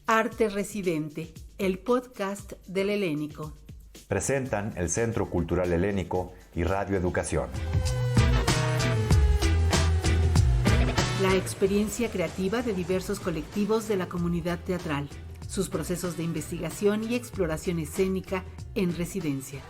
Arte Residente, el podcast del Helénico. Presentan el Centro Cultural Helénico y Radio Educación. La experiencia creativa de diversos colectivos de la comunidad teatral, sus procesos de investigación y exploración escénica en residencia.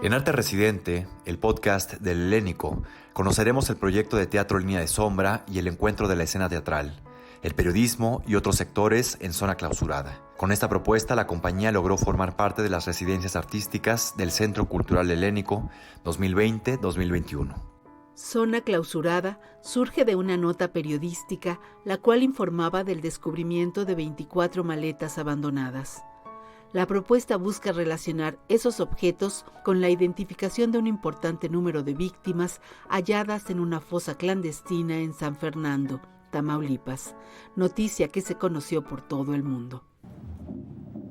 En Arte Residente, el podcast del Helénico, conoceremos el proyecto de teatro Línea de Sombra y el encuentro de la escena teatral, el periodismo y otros sectores en zona clausurada. Con esta propuesta, la compañía logró formar parte de las residencias artísticas del Centro Cultural Helénico 2020-2021. Zona Clausurada surge de una nota periodística, la cual informaba del descubrimiento de 24 maletas abandonadas. La propuesta busca relacionar esos objetos con la identificación de un importante número de víctimas halladas en una fosa clandestina en San Fernando, Tamaulipas, noticia que se conoció por todo el mundo.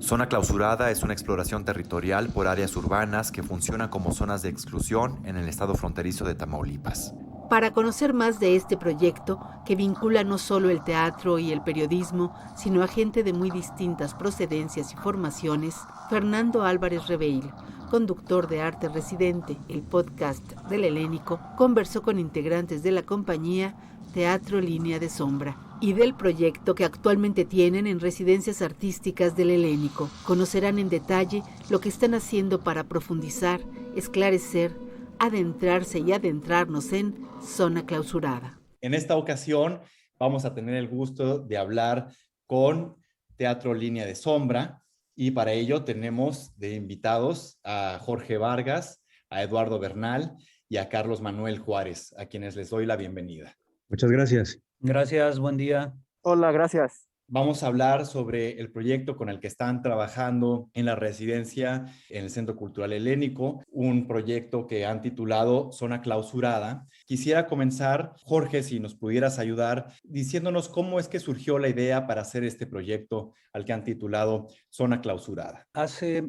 Zona Clausurada es una exploración territorial por áreas urbanas que funcionan como zonas de exclusión en el estado fronterizo de Tamaulipas. Para conocer más de este proyecto, que vincula no solo el teatro y el periodismo, sino a gente de muy distintas procedencias y formaciones, Fernando Álvarez Reveil, conductor de Arte Residente, el podcast del Helénico, conversó con integrantes de la compañía Teatro Línea de Sombra y del proyecto que actualmente tienen en residencias artísticas del Helénico. Conocerán en detalle lo que están haciendo para profundizar, esclarecer, adentrarse y adentrarnos en Zona Clausurada. En esta ocasión vamos a tener el gusto de hablar con Teatro Línea de Sombra y para ello tenemos de invitados a Jorge Vargas, a Eduardo Bernal y a Carlos Manuel Juárez, a quienes les doy la bienvenida. Muchas gracias. Gracias, buen día. Hola, gracias. Vamos a hablar sobre el proyecto con el que están trabajando en la residencia en el Centro Cultural Helénico, un proyecto que han titulado Zona Clausurada. Quisiera comenzar, Jorge, si nos pudieras ayudar, diciéndonos cómo es que surgió la idea para hacer este proyecto al que han titulado Zona Clausurada. Hace,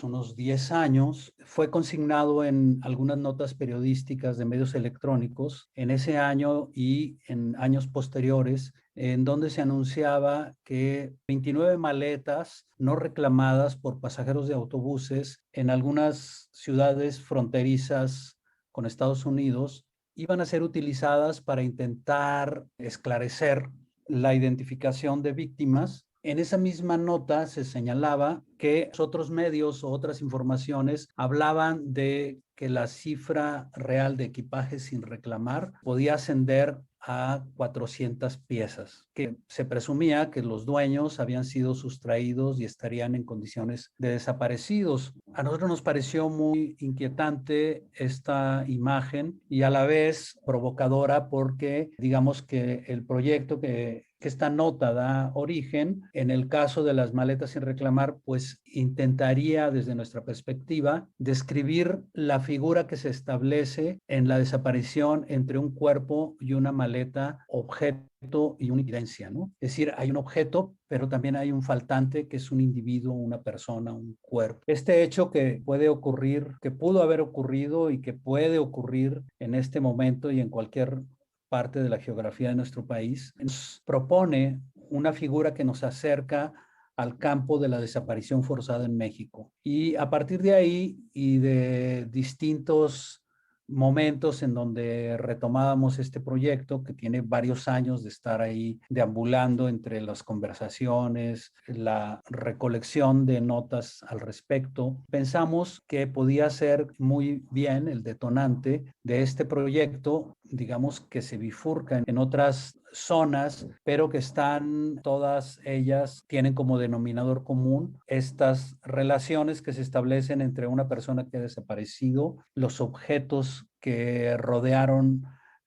unos 10 años fue consignado en algunas notas periodísticas de medios electrónicos en ese año y en años posteriores, en donde se anunciaba que 29 maletas no reclamadas por pasajeros de autobuses en algunas ciudades fronterizas con Estados Unidos iban a ser utilizadas para intentar esclarecer la identificación de víctimas. En esa misma nota se señalaba que otros medios o otras informaciones hablaban de que la cifra real de equipaje sin reclamar podía ascender a 400 piezas, que se presumía que los dueños habían sido sustraídos y estarían en condiciones de desaparecidos. A nosotros nos pareció muy inquietante esta imagen y a la vez provocadora porque digamos que el proyecto que esta nota da origen, en el caso de las maletas sin reclamar, pues intentaría desde nuestra perspectiva describir la figura que se establece en la desaparición entre un cuerpo y una maleta, objeto y una evidencia, ¿no? Es decir, hay un objeto, pero también hay un faltante que es un individuo, una persona, un cuerpo. Este hecho que puede ocurrir, que pudo haber ocurrido y que puede ocurrir en este momento y en cualquier parte de la geografía de nuestro país, nos propone una figura que nos acerca al campo de la desaparición forzada en México. Y a partir de ahí y de distintos momentos en donde retomábamos este proyecto que tiene varios años de estar ahí deambulando entre las conversaciones, la recolección de notas al respecto, pensamos que podía ser muy bien el detonante de este proyecto, digamos que se bifurca en otras zonas, pero que están todas ellas, tienen como denominador común estas relaciones que se establecen entre una persona que ha desaparecido, los objetos que rodearon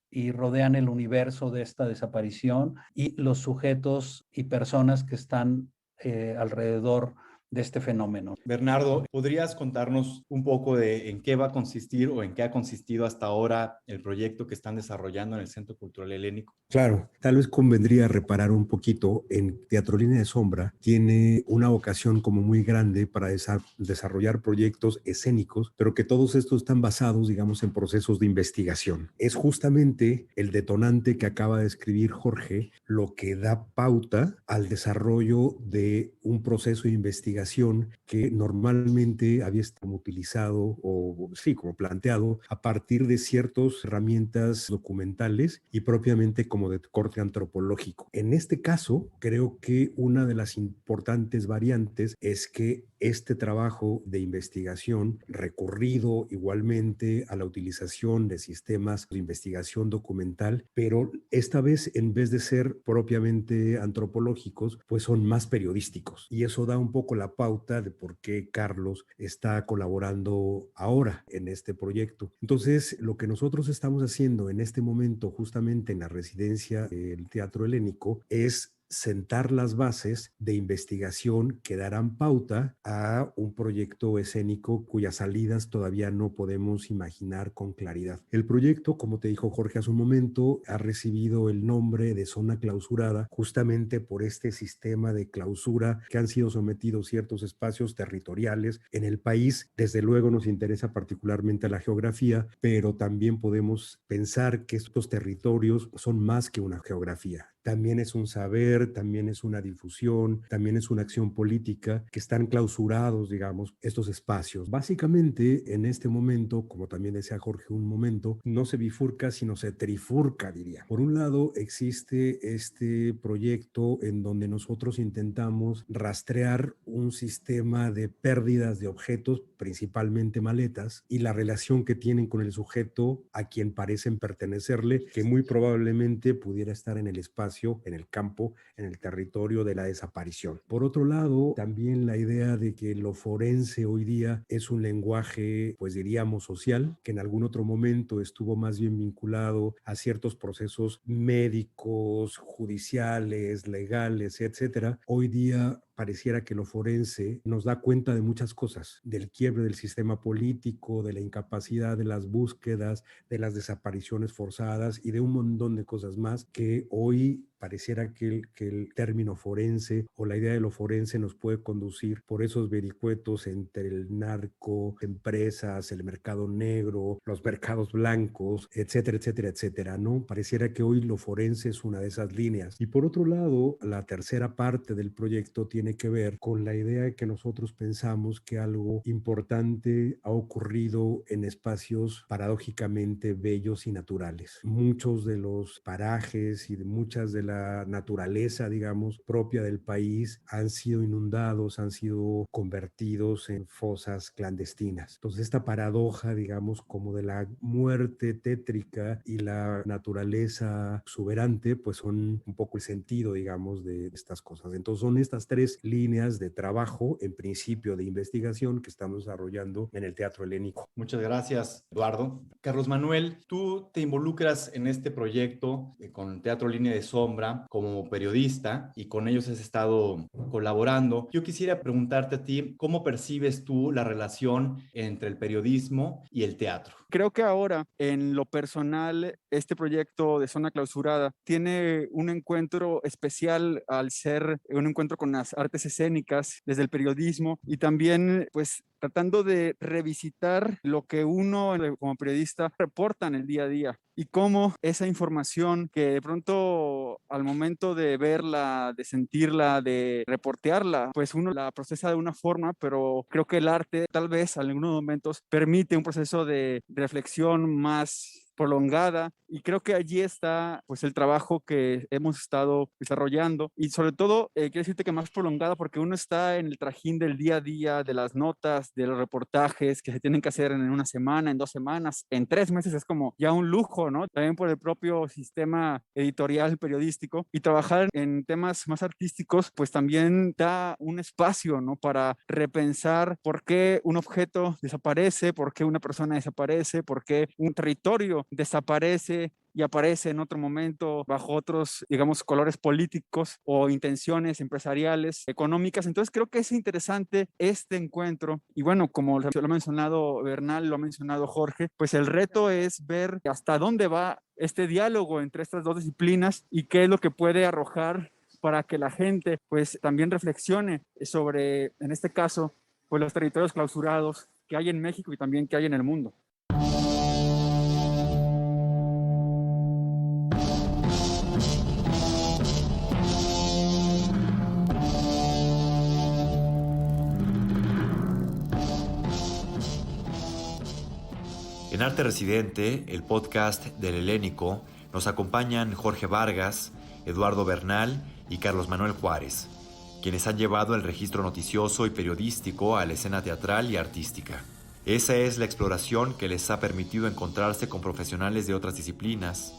y rodean el universo de esta desaparición y los sujetos y personas que están alrededor de este fenómeno. Bernardo, ¿podrías contarnos un poco de en qué va a consistir o en qué ha consistido hasta ahora el proyecto que están desarrollando en el Centro Cultural Helénico? Claro, tal vez convendría reparar un poquito en Teatro Línea de Sombra. Tiene una vocación como muy grande para desarrollar proyectos escénicos, pero que todos estos están basados, digamos, en procesos de investigación. Es justamente el detonante que acaba de escribir Jorge lo que da pauta al desarrollo de un proceso de investigación que normalmente había estado utilizado o sí, como planteado a partir de ciertas herramientas documentales y propiamente como de corte antropológico. En este caso, creo que una de las importantes variantes es que este trabajo de investigación, recurrido igualmente a la utilización de sistemas de investigación documental, pero esta vez en vez de ser propiamente antropológicos, pues son más periodísticos. Y eso da un poco la pauta de por qué Carlos está colaborando ahora en este proyecto. Entonces, lo que nosotros estamos haciendo en este momento, justamente en la residencia del Teatro Helénico, es sentar las bases de investigación que darán pauta a un proyecto escénico cuyas salidas todavía no podemos imaginar con claridad. El proyecto, como te dijo Jorge hace un momento, ha recibido el nombre de zona clausurada justamente por este sistema de clausura que han sido sometidos ciertos espacios territoriales en el país. Desde luego nos interesa particularmente la geografía, pero también podemos pensar que estos territorios son más que una geografía. También es un saber, también es una difusión, también es una acción política que están clausurados, digamos, estos espacios. Básicamente, en este momento, como también decía Jorge un momento, no se bifurca, sino se trifurca, diría. Por un lado, existe este proyecto en donde nosotros intentamos rastrear un sistema de pérdidas de objetos, principalmente maletas, y la relación que tienen con el sujeto a quien parecen pertenecerle, que muy probablemente pudiera estar en el espacio, en el campo, en el territorio de la desaparición. Por otro lado, también la idea de que lo forense hoy día es un lenguaje, pues diríamos, social, que en algún otro momento estuvo más bien vinculado a ciertos procesos médicos, judiciales, legales, etcétera. Hoy día pareciera que lo forense nos da cuenta de muchas cosas, del quiebre del sistema político, de la incapacidad de las búsquedas, de las desapariciones forzadas y de un montón de cosas más que hoy pareciera que el término forense o la idea de lo forense nos puede conducir por esos vericuetos entre el narco, empresas, el mercado negro, los mercados blancos, etcétera, etcétera, etcétera, ¿no? Pareciera que hoy lo forense es una de esas líneas. Y por otro lado, la tercera parte del proyecto tiene que ver con la idea de que nosotros pensamos que algo importante ha ocurrido en espacios paradójicamente bellos y naturales. Muchos de los parajes y de muchas de la naturaleza, digamos, propia del país han sido inundados, han sido convertidos en fosas clandestinas. Entonces, esta paradoja, digamos, como de la muerte tétrica y la naturaleza exuberante, pues son un poco el sentido, digamos, de estas cosas. Entonces, son estas tres líneas de trabajo, en principio de investigación, que estamos desarrollando en el Teatro Helénico. Muchas gracias, Eduardo. Carlos Manuel, tú te involucras en este proyecto con Teatro Línea de Sombra como periodista y con ellos has estado colaborando. Yo quisiera preguntarte a ti, ¿cómo percibes tú la relación entre el periodismo y el teatro? Creo que ahora, en lo personal, este proyecto de Zona Clausurada tiene un encuentro especial al ser un encuentro con las artes escénicas desde el periodismo y también, pues, tratando de revisitar lo que uno como periodista reporta en el día a día y cómo esa información que de pronto al momento de verla, de sentirla, de reportearla, pues uno la procesa de una forma, pero creo que el arte tal vez en algunos momentos permite un proceso de reflexión más prolongada y creo que allí está pues el trabajo que hemos estado desarrollando y sobre todo quiero decirte que más prolongada porque uno está en el trajín del día a día, de las notas, de los reportajes que se tienen que hacer en una semana, en 2 semanas, en 3 meses es como ya un lujo, ¿no? También por el propio sistema editorial periodístico y trabajar en temas más artísticos pues también da un espacio, ¿no? Para repensar por qué un objeto desaparece, por qué una persona desaparece, por qué un territorio desaparece y aparece en otro momento bajo otros, digamos, colores políticos o intenciones empresariales, económicas. Entonces creo que es interesante este encuentro y bueno, como lo ha mencionado Bernal, lo ha mencionado Jorge, pues el reto es ver hasta dónde va este diálogo entre estas dos disciplinas y qué es lo que puede arrojar para que la gente pues también reflexione sobre, en este caso, pues los territorios clausurados que hay en México y también que hay en el mundo. En Arte Residente, el podcast del Helénico, nos acompañan Jorge Vargas, Eduardo Bernal y Carlos Manuel Juárez, quienes han llevado el registro noticioso y periodístico a la escena teatral y artística. Esa es la exploración que les ha permitido encontrarse con profesionales de otras disciplinas,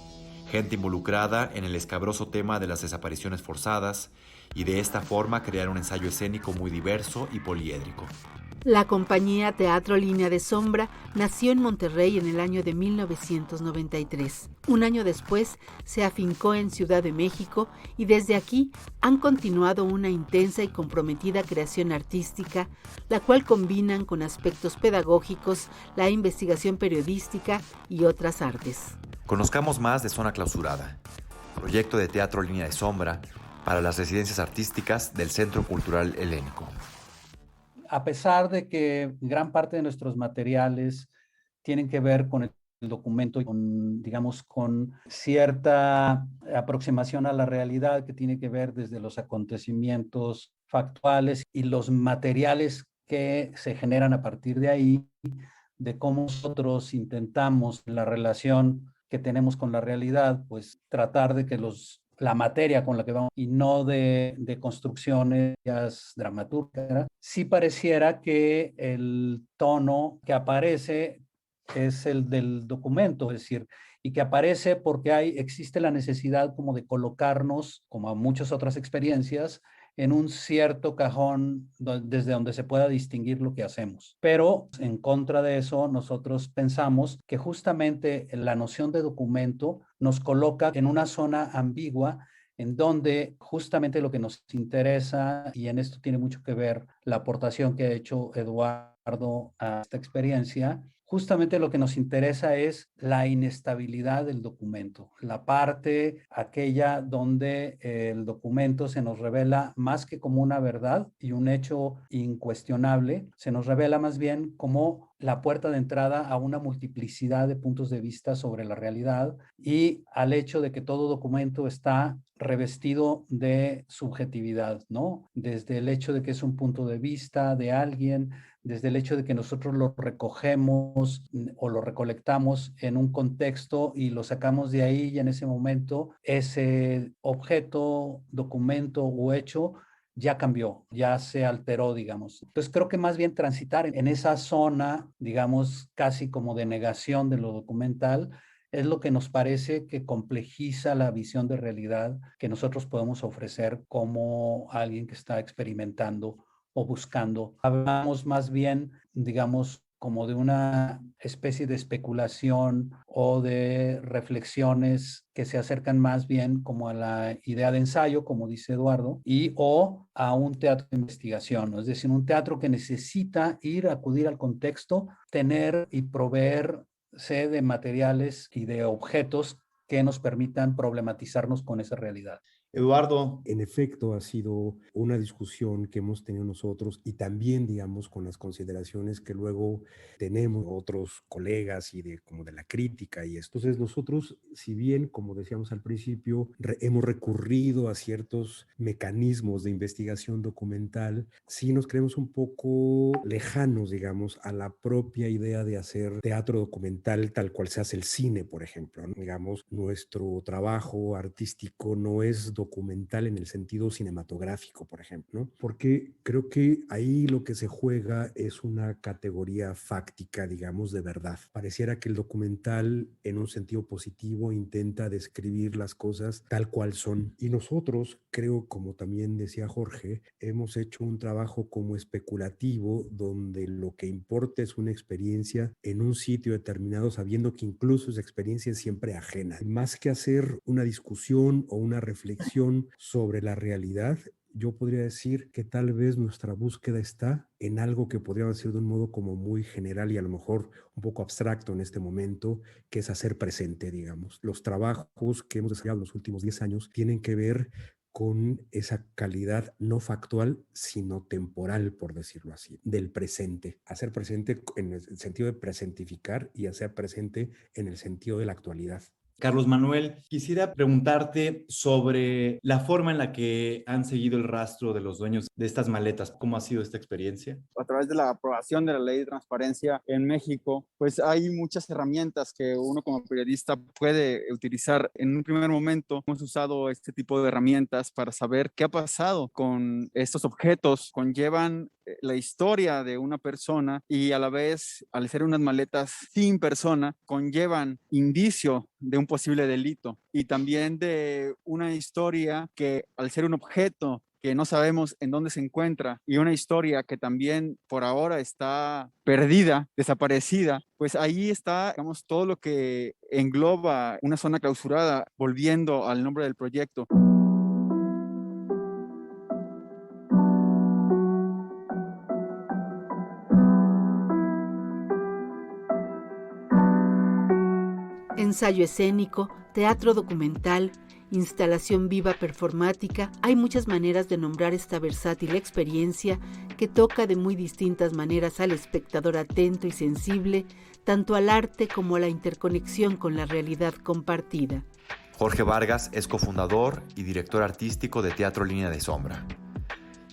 gente involucrada en el escabroso tema de las desapariciones forzadas y de esta forma crear un ensayo escénico muy diverso y poliédrico. La compañía Teatro Línea de Sombra nació en Monterrey en el año de 1993. Un año después se afincó en Ciudad de México y desde aquí han continuado una intensa y comprometida creación artística, la cual combinan con aspectos pedagógicos, la investigación periodística y otras artes. Conozcamos más de Zona Clausurada, proyecto de Teatro Línea de Sombra para las residencias artísticas del Centro Cultural Helénico. A pesar de que gran parte de nuestros materiales tienen que ver con el documento y con, digamos, con cierta aproximación a la realidad que tiene que ver desde los acontecimientos factuales y los materiales que se generan a partir de ahí, de cómo nosotros intentamos la relación que tenemos con la realidad, pues tratar de que la materia con la que vamos y no de construcciones dramaturgas, sí pareciera que el tono que aparece es el del documento, es decir, y que aparece porque existe la necesidad como de colocarnos, como a muchas otras experiencias, en un cierto cajón desde donde se pueda distinguir lo que hacemos. Pero en contra de eso, nosotros pensamos que justamente la noción de documento nos coloca en una zona ambigua en donde justamente lo que nos interesa, y en esto tiene mucho que ver la aportación que ha hecho Eduardo a esta experiencia, justamente lo que nos interesa es la inestabilidad del documento, la parte aquella donde el documento se nos revela más que como una verdad y un hecho incuestionable, se nos revela más bien como la puerta de entrada a una multiplicidad de puntos de vista sobre la realidad y al hecho de que todo documento está revestido de subjetividad, ¿no? Desde el hecho de que es un punto de vista de alguien, desde el hecho de que nosotros lo recogemos o lo recolectamos en un contexto y lo sacamos de ahí y en ese momento ese objeto, documento o hecho ya cambió, ya se alteró, digamos. Entonces creo que más bien transitar en esa zona, digamos, casi como de negación de lo documental, es lo que nos parece que complejiza la visión de realidad que nosotros podemos ofrecer como alguien que está experimentando o buscando. Hablamos más bien, digamos, como de una especie de especulación o de reflexiones que se acercan más bien como a la idea de ensayo, como dice Eduardo, o a un teatro de investigación, ¿no? Es decir, un teatro que necesita acudir al contexto, tener y proveerse de materiales y de objetos que nos permitan problematizarnos con esa realidad. Eduardo. En efecto, ha sido una discusión que hemos tenido nosotros y también, digamos, con las consideraciones que luego tenemos otros colegas y como de la crítica y esto. Entonces nosotros, si bien, como decíamos al principio, hemos recurrido a ciertos mecanismos de investigación documental, sí nos creemos un poco lejanos, digamos, a la propia idea de hacer teatro documental tal cual se hace el cine, por ejemplo, ¿no? Digamos, nuestro trabajo artístico no es documental documental en el sentido cinematográfico, por ejemplo, ¿no? Porque creo que ahí lo que se juega es una categoría fáctica, digamos, de verdad. Pareciera que el documental, en un sentido positivo, intenta describir las cosas tal cual son. Y nosotros, creo, como también decía Jorge, hemos hecho un trabajo como especulativo, donde lo que importa es una experiencia en un sitio determinado, sabiendo que incluso esa experiencia es siempre ajena. Más que hacer una discusión o una reflexión sobre la realidad, yo podría decir que tal vez nuestra búsqueda está en algo que podríamos decir de un modo como muy general y a lo mejor un poco abstracto en este momento, que es hacer presente, digamos. Los trabajos que hemos desarrollado en los últimos 10 años tienen que ver con esa calidad no factual, sino temporal, por decirlo así, del presente. Hacer presente en el sentido de presentificar y hacer presente en el sentido de la actualidad. Carlos Manuel, quisiera preguntarte sobre la forma en la que han seguido el rastro de los dueños de estas maletas. ¿Cómo ha sido esta experiencia? A través de la aprobación de la ley de transparencia en México, pues hay muchas herramientas que uno como periodista puede utilizar. En un primer momento hemos usado este tipo de herramientas para saber qué ha pasado con estos objetos. Conllevan la historia de una persona y a la vez, al ser unas maletas sin persona, conllevan indicio de un posible delito y también de una historia que, al ser un objeto que no sabemos en dónde se encuentra y una historia que también por ahora está perdida, desaparecida, pues ahí está, digamos, todo lo que engloba una zona clausurada, volviendo al nombre del proyecto. Ensayo escénico, teatro documental, instalación viva performática, hay muchas maneras de nombrar esta versátil experiencia que toca de muy distintas maneras al espectador atento y sensible, tanto al arte como a la interconexión con la realidad compartida. Jorge Vargas es cofundador y director artístico de Teatro Línea de Sombra.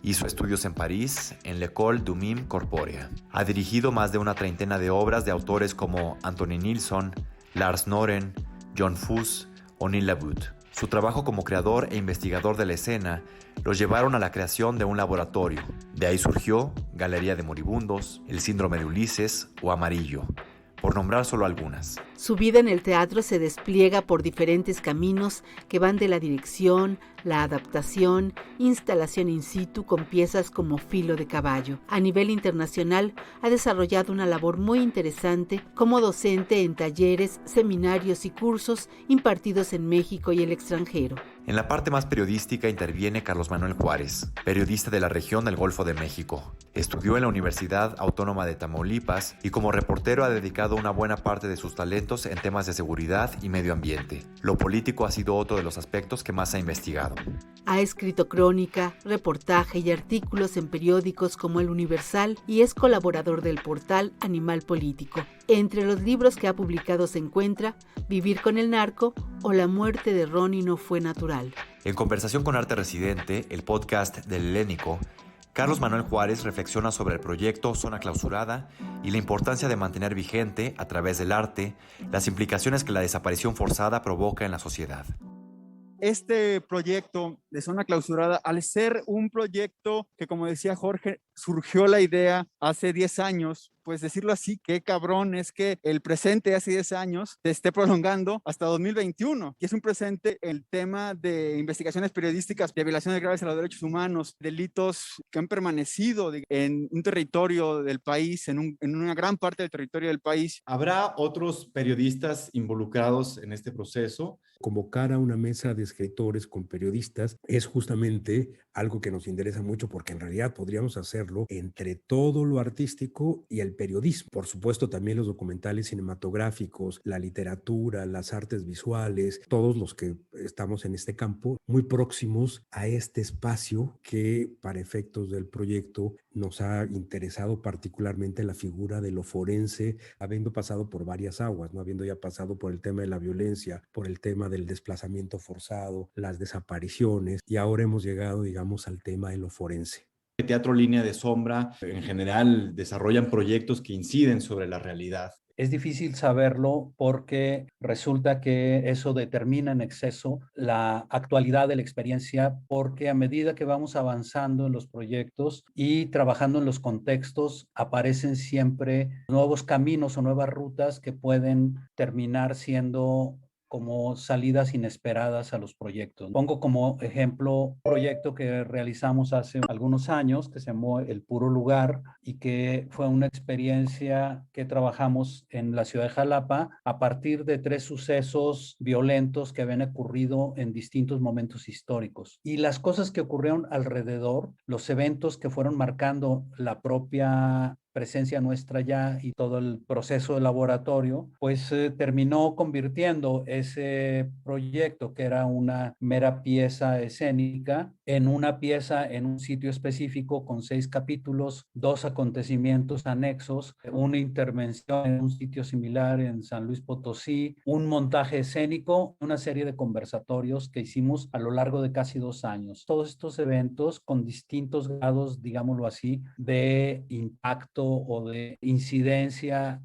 Hizo estudios en París, en l'École du Mime Corporea. Ha dirigido más de una treintena de obras de autores como Anthony Nilsson, Lars Noren, John Fuss o Neil LaBute. Su trabajo como creador e investigador de la escena los llevaron a la creación de un laboratorio. De ahí surgió Galería de Moribundos, El Síndrome de Ulises o Amarillo, por nombrar solo algunas. Su vida en el teatro se despliega por diferentes caminos que van de la dirección, la adaptación, instalación in situ con piezas como Filo de Caballo. A nivel internacional ha desarrollado una labor muy interesante como docente en talleres, seminarios y cursos impartidos en México y el extranjero. En la parte más periodística interviene Carlos Manuel Juárez, periodista de la región del Golfo de México. Estudió en la Universidad Autónoma de Tamaulipas y como reportero ha dedicado una buena parte de sus talentos en temas de seguridad y medio ambiente. Lo político ha sido otro de los aspectos que más ha investigado. Ha escrito crónica, reportaje y artículos en periódicos como El Universal y es colaborador del portal Animal Político. Entre los libros que ha publicado se encuentra Vivir con el narco o La muerte de Ronnie no fue natural. En Conversación con Arte Residente, el podcast del Helénico, Carlos Manuel Juárez reflexiona sobre el proyecto Zona Clausurada y la importancia de mantener vigente, a través del arte, las implicaciones que la desaparición forzada provoca en la sociedad. Este proyecto de Zona Clausurada, al ser un proyecto que, como decía Jorge, surgió la idea hace 10 años, pues decirlo así, qué cabrón es que el presente hace 10 años se esté prolongando hasta 2021, que es un presente el tema de investigaciones periodísticas de violaciones graves a los derechos humanos, delitos que han permanecido en un territorio del país, en una gran parte del territorio del país. ¿Habrá otros periodistas involucrados en este proceso? Convocar a una mesa de escritores con periodistas es justamente algo que nos interesa mucho, porque en realidad podríamos hacerlo entre todo lo artístico y el periodismo. Por supuesto, también los documentales cinematográficos, la literatura, las artes visuales, todos los que estamos en este campo, muy próximos a este espacio que, para efectos del proyecto, nos ha interesado particularmente la figura de lo forense, habiendo pasado por varias aguas, ¿no? Habiendo ya pasado por el tema de la violencia, por el tema del desplazamiento forzado, las desapariciones, y ahora hemos llegado, digamos, al tema de lo forense. Teatro Línea de Sombra, en general, desarrollan proyectos que inciden sobre la realidad. Es difícil saberlo porque resulta que eso determina en exceso la actualidad de la experiencia, porque a medida que vamos avanzando en los proyectos y trabajando en los contextos, aparecen siempre nuevos caminos o nuevas rutas que pueden terminar siendo como salidas inesperadas a los proyectos. Pongo como ejemplo un proyecto que realizamos hace algunos años que se llamó El Puro Lugar y que fue una experiencia que trabajamos en la ciudad de Jalapa a partir de 3 sucesos violentos que habían ocurrido en distintos momentos históricos. Y las cosas que ocurrieron alrededor, los eventos que fueron marcando la propia presencia nuestra ya y todo el proceso de laboratorio, pues terminó convirtiendo ese proyecto, que era una mera pieza escénica, en una pieza en un sitio específico con 6 capítulos, 2 acontecimientos anexos, una intervención en un sitio similar en San Luis Potosí, un montaje escénico, una serie de conversatorios que hicimos a lo largo de casi 2 años. Todos estos eventos con distintos grados, digámoslo así, de impacto o de incidencia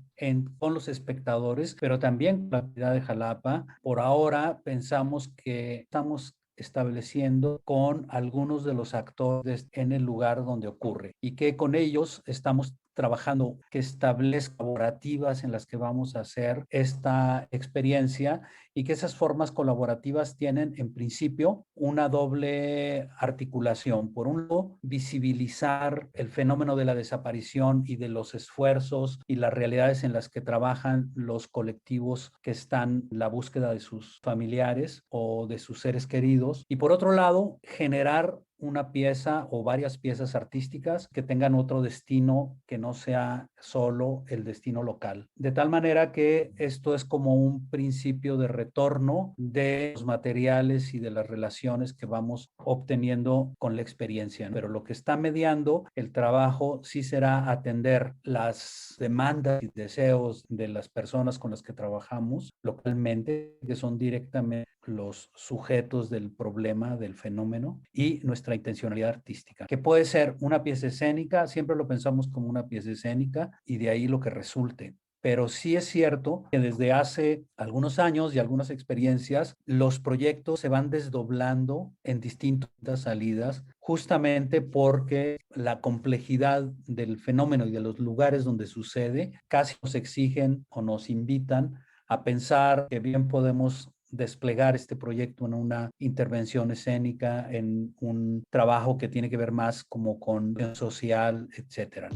con los espectadores, pero también con la comunidad de Jalapa. Por ahora pensamos que estamos estableciendo con algunos de los actores en el lugar donde ocurre y que con ellos estamos trabajando que establezca colaborativas en las que vamos a hacer esta experiencia y que esas formas colaborativas tienen en principio una doble articulación. Por un lado, visibilizar el fenómeno de la desaparición y de los esfuerzos y las realidades en las que trabajan los colectivos que están en la búsqueda de sus familiares o de sus seres queridos. Y por otro lado, generar una pieza o varias piezas artísticas que tengan otro destino que no sea solo el destino local. De tal manera que esto es como un principio de retorno de los materiales y de las relaciones que vamos obteniendo con la experiencia. Pero lo que está mediando el trabajo sí será atender las demandas y deseos de las personas con las que trabajamos localmente, que son directamente los sujetos del problema, del fenómeno, y nuestra intencionalidad artística, que puede ser una pieza escénica, siempre lo pensamos como una pieza escénica, y de ahí lo que resulte. Pero sí es cierto que desde hace algunos años y algunas experiencias, los proyectos se van desdoblando en distintas salidas, justamente porque la complejidad del fenómeno y de los lugares donde sucede casi nos exigen o nos invitan a pensar que bien podemos desplegar este proyecto en una intervención escénica, en un trabajo que tiene que ver más como con social, etcétera.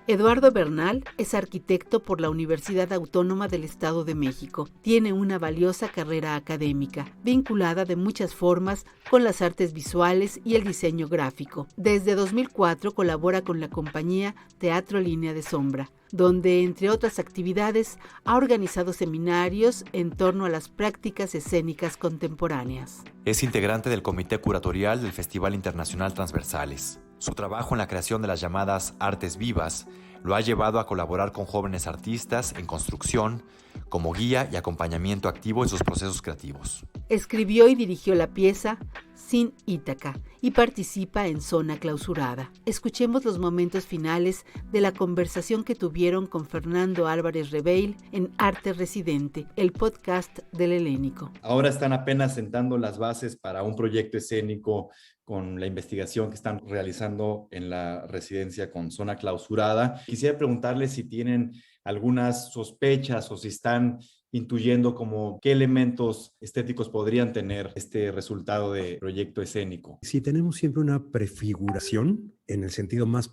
Eduardo Bernal es arquitecto por la Universidad Autónoma del Estado de México. Tiene una valiosa carrera académica, vinculada de muchas formas con las artes visuales y el diseño gráfico. Desde 2004 colabora con la compañía Teatro Línea de Sombra, donde, entre otras actividades, ha organizado seminarios en torno a las prácticas escénicas contemporáneas. Es integrante del Comité Curatorial del Festival Internacional Transversales. Su trabajo en la creación de las llamadas artes vivas lo ha llevado a colaborar con jóvenes artistas en construcción, como guía y acompañamiento activo en sus procesos creativos. Escribió y dirigió la pieza Sin Ítaca y participa en Zona Clausurada. Escuchemos los momentos finales de la conversación que tuvieron con Fernando Álvarez Reveil en Arte Residente, el podcast del Helénico. Ahora están apenas sentando las bases para un proyecto escénico con la investigación que están realizando en la residencia con Zona Clausurada. Quisiera preguntarles si tienen algunas sospechas o si están intuyendo como qué elementos estéticos podrían tener este resultado de proyecto escénico. Sí, tenemos siempre una prefiguración en el sentido más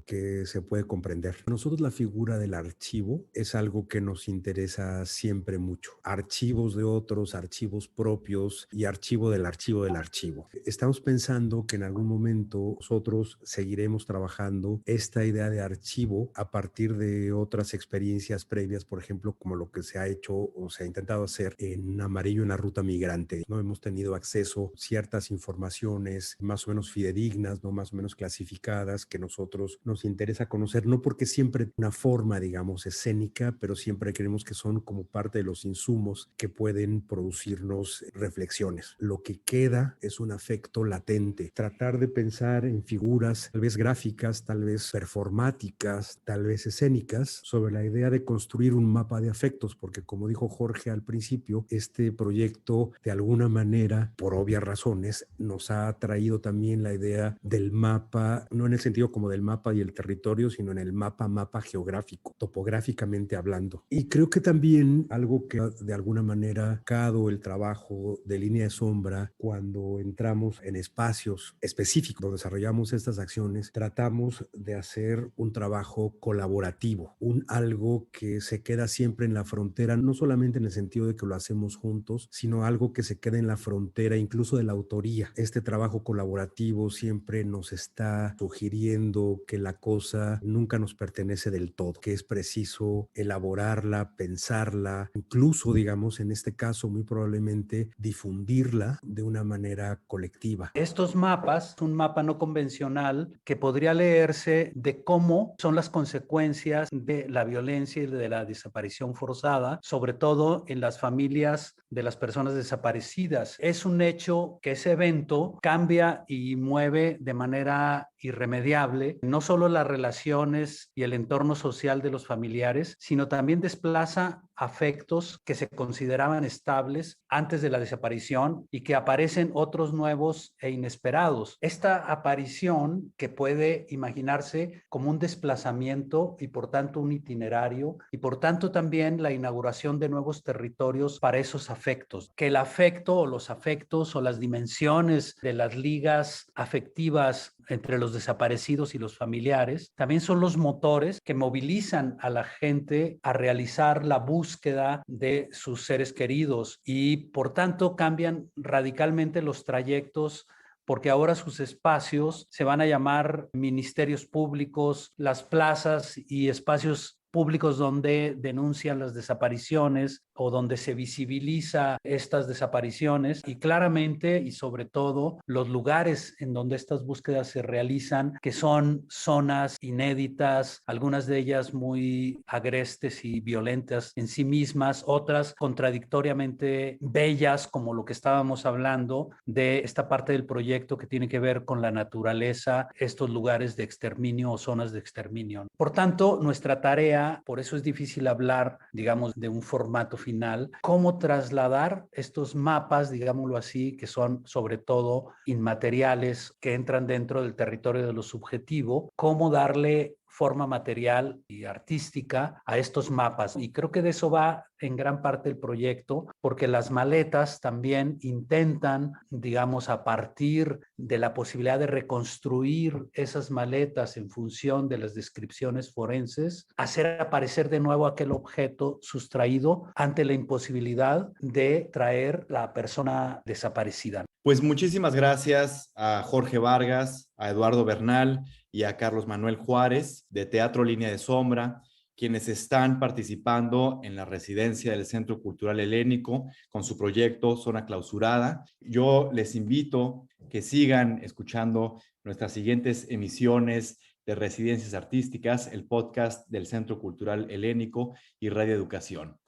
que se puede comprender. Nosotros la figura del archivo es algo que nos interesa siempre mucho. Archivos de otros, archivos propios y archivo del archivo del archivo. Estamos pensando que en algún momento nosotros seguiremos trabajando esta idea de archivo a partir de otras experiencias previas, por ejemplo, como lo que se ha hecho o se ha intentado hacer en Amarillo en la Ruta Migrante. No hemos tenido acceso a ciertas informaciones más o menos fidedignas, no más o menos clasificadas codificadas que nosotros nos interesa conocer, no porque siempre una forma, digamos, escénica, pero siempre creemos que son como parte de los insumos que pueden producirnos reflexiones. Lo que queda es un afecto latente. Tratar de pensar en figuras, tal vez gráficas, tal vez performáticas, tal vez escénicas, sobre la idea de construir un mapa de afectos, porque como dijo Jorge al principio, este proyecto de alguna manera, por obvias razones, nos ha traído también la idea del mapa, no en el sentido como del mapa y el territorio, sino en el mapa geográfico, topográficamente hablando. Y creo que también algo que de alguna manera cado el trabajo de Línea de Sombra, cuando entramos en espacios específicos donde desarrollamos estas acciones, tratamos de hacer un trabajo colaborativo, algo que se queda siempre en la frontera, no solamente en el sentido de que lo hacemos juntos, sino algo que se queda en la frontera incluso de la autoría. Este trabajo colaborativo siempre nos está sugiriendo que la cosa nunca nos pertenece del todo, que es preciso elaborarla, pensarla, incluso, digamos, en este caso, muy probablemente difundirla de una manera colectiva. Estos mapas, un mapa no convencional que podría leerse de cómo son las consecuencias de la violencia y de la desaparición forzada, sobre todo en las familias de las personas desaparecidas. Es un hecho que ese evento cambia y mueve de manera irremediable no solo las relaciones y el entorno social de los familiares, sino también desplaza afectos que se consideraban estables antes de la desaparición y que aparecen otros nuevos e inesperados. Esta aparición, que puede imaginarse como un desplazamiento y por tanto un itinerario y por tanto también la inauguración de nuevos territorios para esos afectos, que el afecto o los afectos o las dimensiones de las ligas afectivas entre los desaparecidos y los familiares también son los motores que movilizan a la gente a realizar la búsqueda de sus seres queridos y por tanto cambian radicalmente los trayectos, porque ahora sus espacios se van a llamar ministerios públicos, las plazas y espacios públicos donde denuncian las desapariciones o donde se visibiliza estas desapariciones y claramente y sobre todo los lugares en donde estas búsquedas se realizan, que son zonas inéditas, algunas de ellas muy agrestes y violentas en sí mismas, otras contradictoriamente bellas, como lo que estábamos hablando de esta parte del proyecto que tiene que ver con la naturaleza, estos lugares de exterminio o zonas de exterminio. Por tanto, nuestra tarea, por eso es difícil hablar, digamos, de un formato final, cómo trasladar estos mapas, digámoslo así, que son sobre todo inmateriales, que entran dentro del territorio de lo subjetivo, cómo darle forma material y artística a estos mapas. Y creo que de eso va en gran parte el proyecto, porque las maletas también intentan, digamos, a partir de la posibilidad de reconstruir esas maletas en función de las descripciones forenses, hacer aparecer de nuevo aquel objeto sustraído ante la imposibilidad de traer la persona desaparecida. Pues muchísimas gracias a Jorge Vargas, a Eduardo Bernal y a Carlos Manuel Juárez de Teatro Línea de Sombra, quienes están participando en la residencia del Centro Cultural Helénico con su proyecto Zona Clausurada. Yo les invito que sigan escuchando nuestras siguientes emisiones de Residencias Artísticas, el podcast del Centro Cultural Helénico y Radio Educación.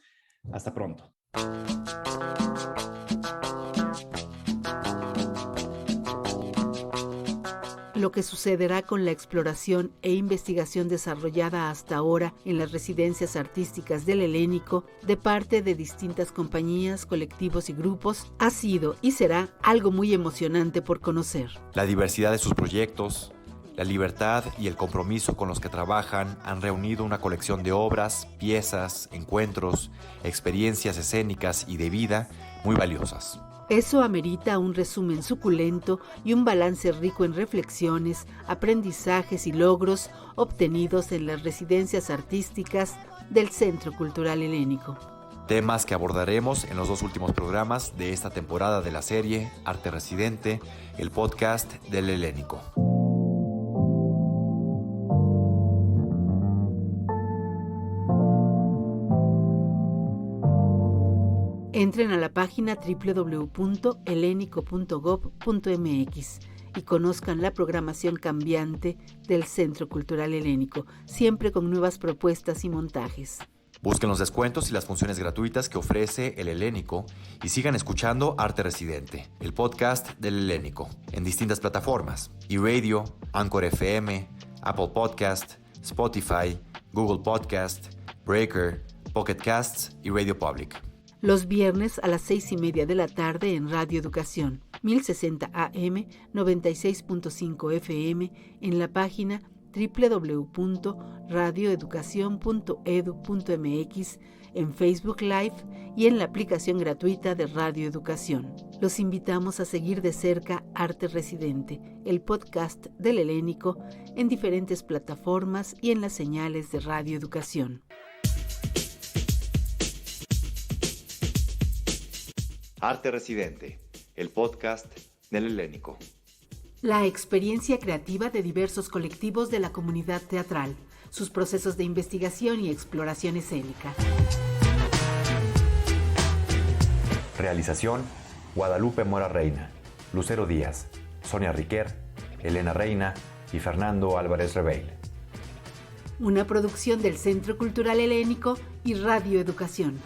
Hasta pronto. Lo que sucederá con la exploración e investigación desarrollada hasta ahora en las residencias artísticas del Helénico de parte de distintas compañías, colectivos y grupos ha sido y será algo muy emocionante por conocer. La diversidad de sus proyectos, la libertad y el compromiso con los que trabajan han reunido una colección de obras, piezas, encuentros, experiencias escénicas y de vida muy valiosas. Eso amerita un resumen suculento y un balance rico en reflexiones, aprendizajes y logros obtenidos en las residencias artísticas del Centro Cultural Helénico. Temas que abordaremos en los 2 últimos programas de esta temporada de la serie Arte Residente, el podcast del Helénico. Entren a la página www.helenico.gov.mx y conozcan la programación cambiante del Centro Cultural Helénico, siempre con nuevas propuestas y montajes. Busquen los descuentos y las funciones gratuitas que ofrece el Helénico y sigan escuchando Arte Residente, el podcast del Helénico, en distintas plataformas: iRadio, Anchor FM, Apple Podcast, Spotify, Google Podcast, Breaker, Pocket Casts y Radio Public. Los viernes a las 6:30 de la tarde en Radio Educación, 1060 AM, 96.5 FM, en la página www.radioeducacion.edu.mx, en Facebook Live y en la aplicación gratuita de Radio Educación. Los invitamos a seguir de cerca Arte Residente, el podcast del Helénico, en diferentes plataformas y en las señales de Radio Educación. Arte Residente, el podcast del Helénico. La experiencia creativa de diversos colectivos de la comunidad teatral, sus procesos de investigación y exploración escénica. Realización: Guadalupe Mora Reina, Lucero Díaz, Sonia Riquer, Elena Reina y Fernando Álvarez Reveil. Una producción del Centro Cultural Helénico y Radio Educación.